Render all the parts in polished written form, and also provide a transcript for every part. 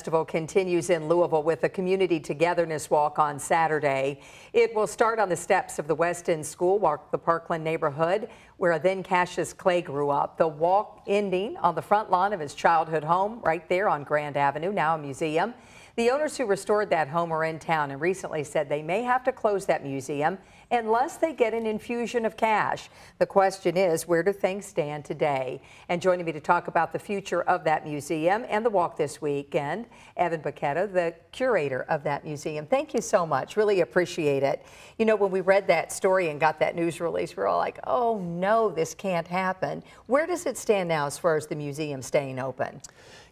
Festival continues in Louisville with the Community Togetherness Walk on Saturday. It will start on the steps of the West End School, walk the Parkland neighborhood, where then Cassius Clay grew up. The walk ending on the front lawn of his childhood home right there on Grand Avenue, now a museum. The owners who restored that home are in town and recently said they may have to close that museum unless they get an infusion of cash. The question is, where do things stand today? And joining me to talk about the future of that museum and the walk this weekend, Evan Baquetto, the curator of that museum. Thank you so much. Really appreciate it. You know, when we read that story and got that news release, we were all like, oh no, this can't happen. Where does it stand now as far as the museum staying open?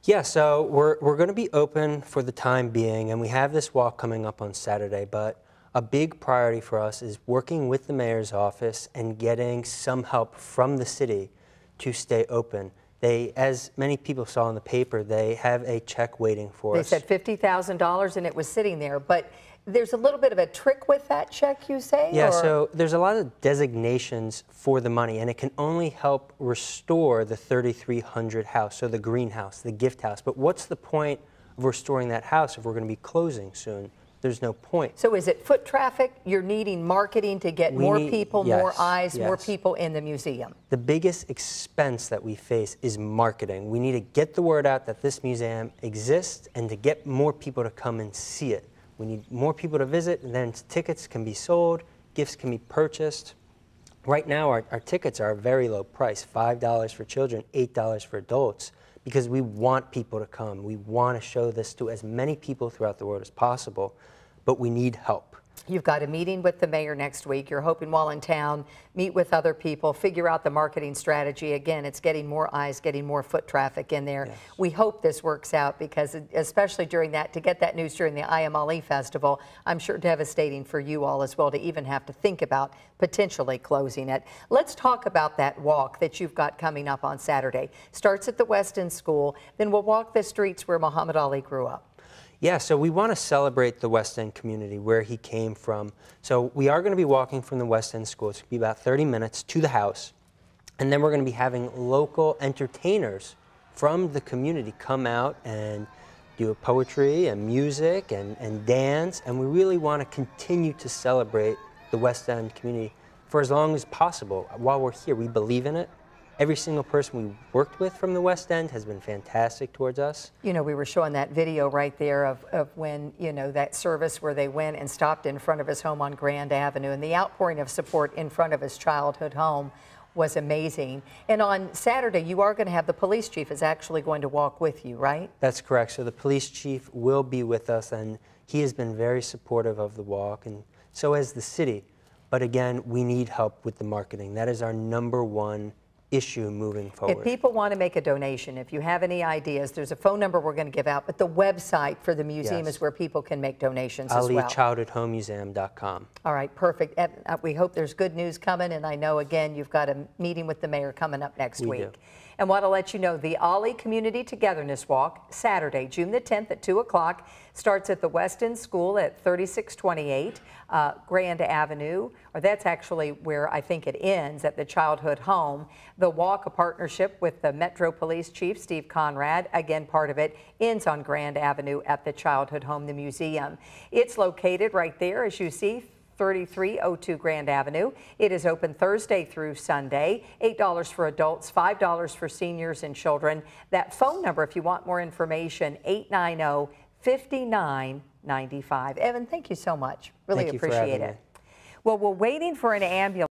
Yeah, so we're going to be open for the time being, and we have this walk coming up on Saturday, but a big priority for us is working with the mayor's office and getting some help from the city to stay open. They, as many people saw in the paper, they have a check waiting for us. They said $50,000 and it was sitting there, but there's a little bit of a trick with that check, you say? Yeah, or? So there's a lot of designations for the money, and it can only help restore the 3,300 house, so the greenhouse, the gift house. But what's the point of restoring that house if we're going to be closing soon? There's no point. So is it foot traffic? You're needing marketing to get more people, more eyes, yes. more people in the museum. The biggest expense that we face is marketing. We need to get the word out that this museum exists and to get more people to come and see it. We need more people to visit, and then tickets can be sold, gifts can be purchased. Right now, our tickets are a very low price, $5 for children, $8 for adults, because we want people to come. We want to show this to as many people throughout the world as possible, but we need help. You've got a meeting with the mayor next week. You're hoping while in town, meet with other people, figure out the marketing strategy. Again, it's getting more eyes, getting more foot traffic in there. Yes. We hope this works out because especially during that, to get that news during the IMLE Festival, I'm sure devastating for you all as well to even have to think about potentially closing it. Let's talk about that walk that you've got coming up on Saturday. Starts at the West End School, then we'll walk the streets where Muhammad Ali grew up. Yeah, so we want to celebrate the West End community, where he came from. So we are going to be walking from the West End School. It's going to be about 30 minutes to the house. And then we're going to be having local entertainers from the community come out and do poetry and music and dance. And we really want to continue to celebrate the West End community for as long as possible. While we're here, we believe in it. Every single person we worked with from the West End has been fantastic towards us. You know, we were showing that video right there of when, you know, that service where they went and stopped in front of his home on Grand Avenue, and the outpouring of support in front of his childhood home was amazing. And on Saturday, you are going to have the police chief is actually going to walk with you, right? That's correct. So the police chief will be with us, and he has been very supportive of the walk, and so has the city. But again, we need help with the marketing. That is our #1 issue moving forward. If people want to make a donation, if you have any ideas, there's a phone number we're going to give out, but the website for the museum is where people can make donations as well. AliChildhoodHomeMuseum.com. All right, perfect. We hope there's good news coming, and I know, again, you've got a meeting with the mayor coming up next week. Do. And want to let you know, the Ali Community Togetherness Walk, Saturday, June the 10th at 2 o'clock, starts at the West End School at 3628 Grand Avenue, or that's actually where I think it ends, at the childhood home. The walk, a partnership with the Metro Police Chief, Steve Conrad, again, part of it, ends on Grand Avenue at the childhood home, the museum. It's located right there, as you see, 3302 Grand Avenue. It is open Thursday through Sunday, $8 for adults, $5 for seniors and children. That phone number, if you want more information, 890-5995. Evan, thank you so much. Really appreciate it. Well, we're waiting for an ambulance.